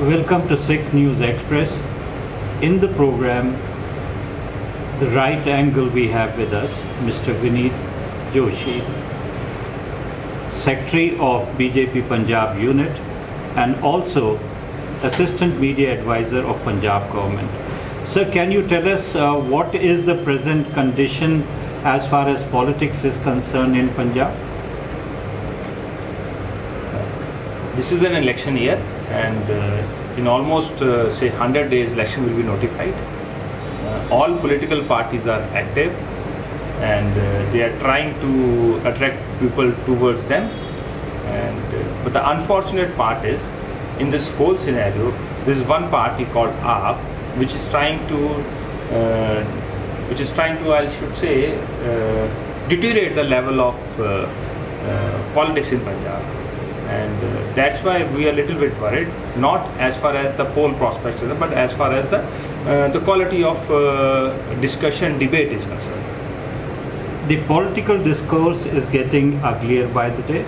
Welcome to Sikh News Express. In the program, the right angle, we have with us Mr. Vineet Joshi, Secretary of BJP Punjab Unit and also Assistant Media Advisor of Punjab Government. Sir, can you tell us what is the present condition as far as politics is concerned in Punjab? This is an election year, and in almost say 100 days election will be notified. All political parties are active and they are trying to attract people towards them, and but the unfortunate part is, in this whole scenario, there is one party called AAP which is trying to I should say deteriorate the level of politics in Punjab. And that's why we are a little bit worried, not as far as the poll prospects, but as far as the quality of discussion, debate is concerned. The political discourse is getting uglier by the day,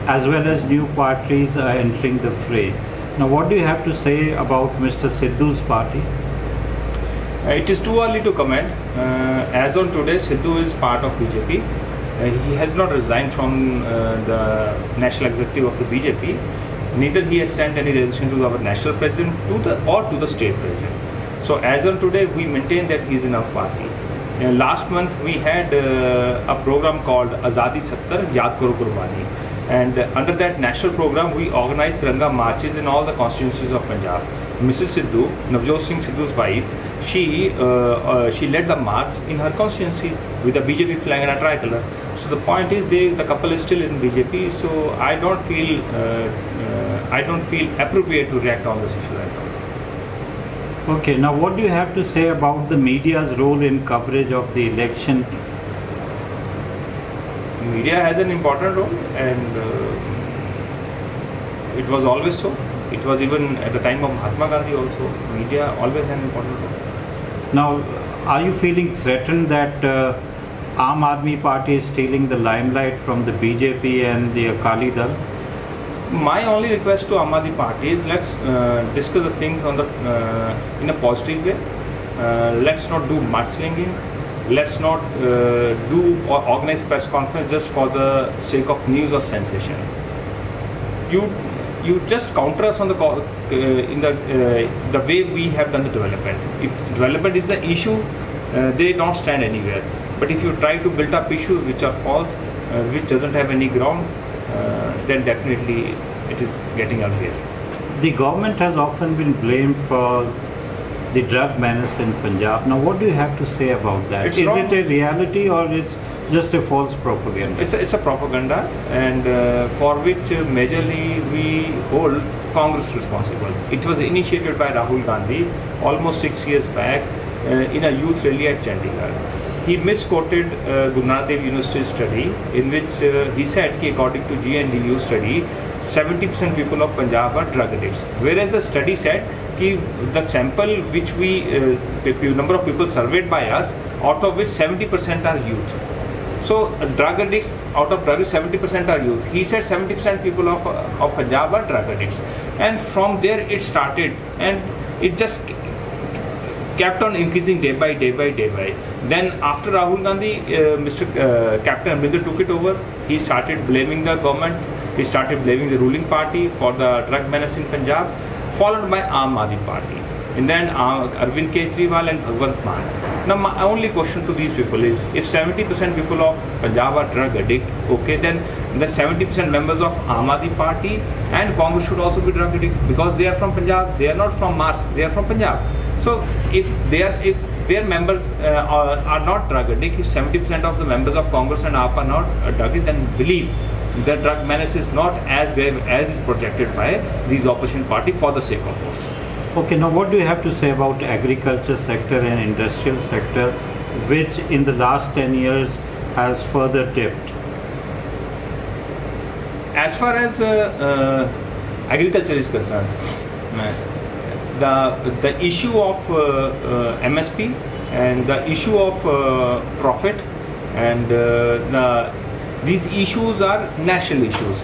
as well as new parties are entering the fray. Now, what do you have to say about Mr. Sidhu's party? It is too early to comment. As on today, Sidhu is part of BJP. He has not resigned from the national executive of the BJP. Neither he has sent any resolution to our national president or to the state president. So as on today, we maintain that he is in our party. Last month we had a program called Azadi Sattar Yaad Karo Qurbani, and under that national program we organized Tiranga marches in all the constituencies of Punjab. Mrs. Sidhu, Navjot Singh Sidhu's wife, she led the march in her constituency with a BJP flag and a tricolor. So the point is, the couple is still in BJP. So I don't feel appropriate to react on this issue right now. Okay, now what do you have to say about the media's role in coverage of the election? Media has an important role, and it was always so. It was even at the time of Mahatma Gandhi also. Media always had an important role. Now, are you feeling threatened that Aam Aadmi Party is stealing the limelight from the BJP and the Akali Dal? My only request to Aam Aadmi Party is, let's discuss the things on in a positive way. Let's not do mudslinging. Let's not do or organize press conference just for the sake of news or sensation. You just counter us on the way we have done the development. If development is the issue, they don't stand anywhere. But if you try to build up issues which are false, which doesn't have any ground, then definitely it is getting uglier. The government has often been blamed for the drug menace in Punjab. Now, what do you have to say about that? Is it a reality or it's just a false propaganda? It's a propaganda, and for which majorly we hold Congress responsible. It was initiated by Rahul Gandhi almost 6 years back in a youth rally at Chandigarh. He misquoted Guru Nanak Dev University study, in which he said that according to GNDU study, 70% people of Punjab are drug addicts. Whereas the study said that the sample which number of people surveyed by us, out of which 70% are youth. So drug addicts, out of drug, 70% are youth. He said 70% people of Punjab are drug addicts. And from there it started, and it just kept on increasing day by day by day by. Then after Rahul Gandhi, Mr. Captain Amrinder took it over. He started blaming the government. He started blaming the ruling party for the drug menace in Punjab, followed by Aam Aadmi Party. And then Arvind Kejriwal and Bhagwant Mann. Now my only question to these people is, if 70% people of Punjab are drug addict, okay, then the 70% members of Aam Aadmi Party and Congress should also be drug addict, because they are from Punjab. They are not from Mars. They are from Punjab. So if their members are not drug addict, if 70% of the members of Congress and AAP are not drug addict, then believe the drug menace is not as grave as is projected by these opposition party for the sake of force. Okay, now what do you have to say about agriculture sector and industrial sector, which in the last 10 years has further dipped? As far as agriculture is concerned, the issue of MSP and the issue of profit, and these issues are national issues,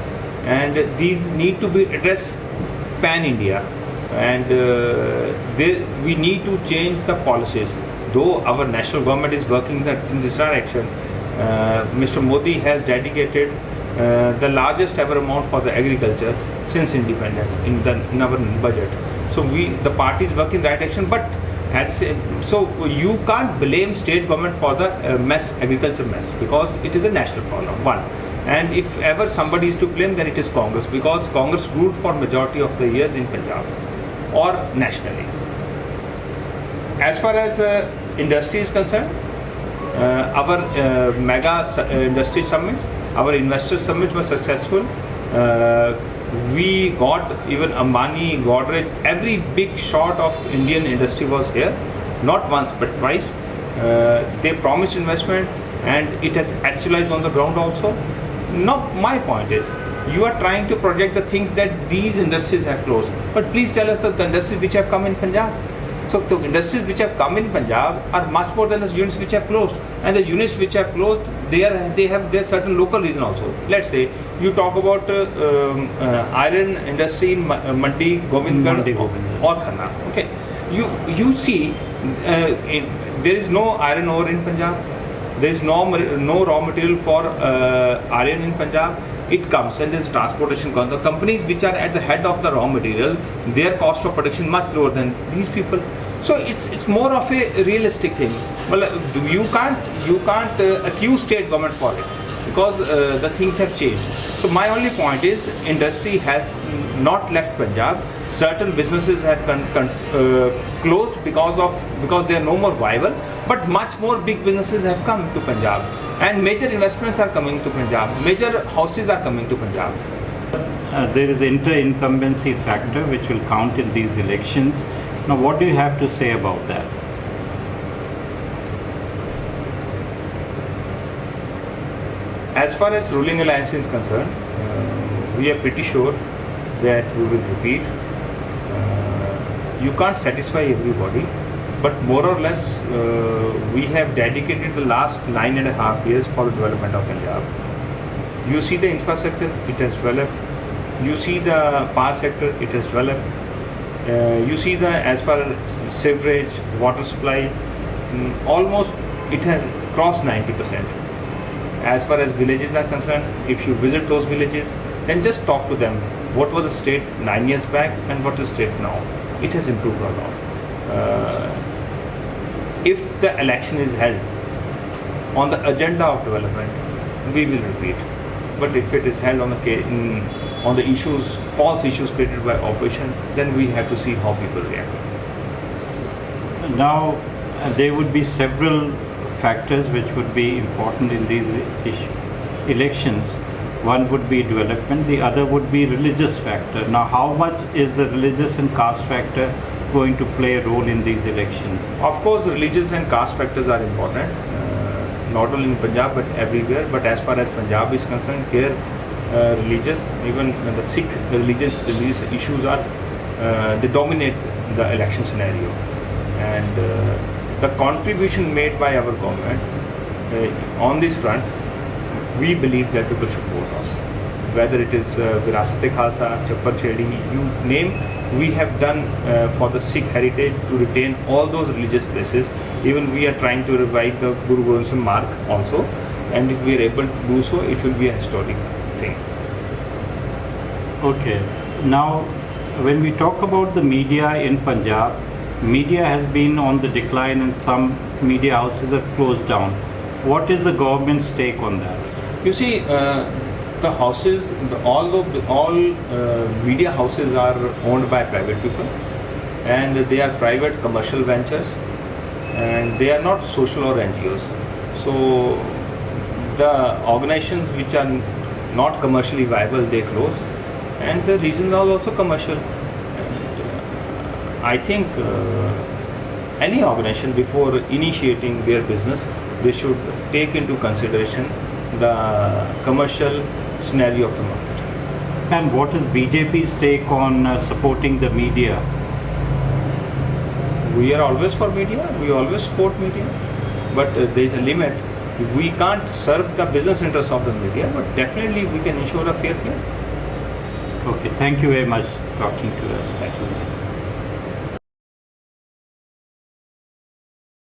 and these need to be addressed pan-India. and we need to change the policies. Though our national government is working in this direction, Mr. Modi has dedicated the largest ever amount for the agriculture since independence in our budget. So the party is working in that direction, but so you can't blame state government for the agriculture mess, because it is a national problem, one. And if ever somebody is to blame, then it is Congress, because Congress ruled for majority of the years in Punjab or nationally. As far as industry is concerned, our mega industry summits, our investor summits were successful. We got even Ambani, Godrej, every big shot of Indian industry was here, not once but twice. They promised investment and it has actualized on the ground also. Now my point is, you are trying to project the things that these industries have closed, but please tell us that the industries which have come in Punjab. So the industries which have come in Punjab are much more than the units which have closed, and the units which have closed, they have their certain local reason also. Let's say you talk about iron industry in Mandi, Govindgarh or Khanna. Okay, you see there is no iron ore in Punjab. There is no raw material for iron in Punjab. It comes and there is transportation cost. The companies which are at the head of the raw material, their cost of production much lower than these people. So it's more of a realistic thing. Well, you can't accuse state government for it, because the things have changed. So my only point is, industry has not left Punjab. Certain businesses have closed because they are no more viable. But much more big businesses have come to Punjab, and major investments are coming to Punjab. Major houses are coming to Punjab. There is inter-incumbency factor which will count in these elections. Now, what do you have to say about that? As far as ruling alliance is concerned, we are pretty sure that we will repeat. You can't satisfy everybody, but more or less we have dedicated the last 9.5 years for the development of Punjab. You see the infrastructure, it has developed. You see the power sector, it has developed. You see as far as sewerage, water supply, almost it has crossed 90%. As far as villages are concerned, if you visit those villages, then just talk to them. What was the state 9 years back and what is the state now? It has improved a lot. If the election is held on the agenda of development, we will repeat. But if it is held on the issues, false issues created by opposition, then we have to see how people react. Now, there would be several factors which would be important in these elections. One would be development, the other would be religious factor. Now, how much is the religious and caste factor going to play a role in these elections? Of course, religious and caste factors are important, not only in Punjab but everywhere. But as far as Punjab is concerned, here religious, even the Sikh religious issues are they dominate the election scenario, and the contribution made by our government on this front, we believe that people should vote us. Whether it is Virasat-e-Khalsa, Chappar Chedi, you name, we have done for the Sikh heritage to retain all those religious places. Even we are trying to revive the Guru Gobind Singh mark also, and if we are able to do so, it will be a historic thing. Okay. Now, when we talk about the media in Punjab, media has been on the decline and some media houses have closed down. What is the government's take on that? You see, the houses, all media houses are owned by private people, and they are private commercial ventures, and they are not social or NGOs. So the organizations which are not commercially viable, they close, and the reasons are also commercial. And I think any organization, before initiating their business, they should take into consideration the commercial scenario of the market. And what is BJP's take on supporting the media? We are always for media, we always support media, but there is a limit. We can't serve the business interests of the media, but definitely we can ensure a fair play. Okay, thank you very much for talking to us. Thanks.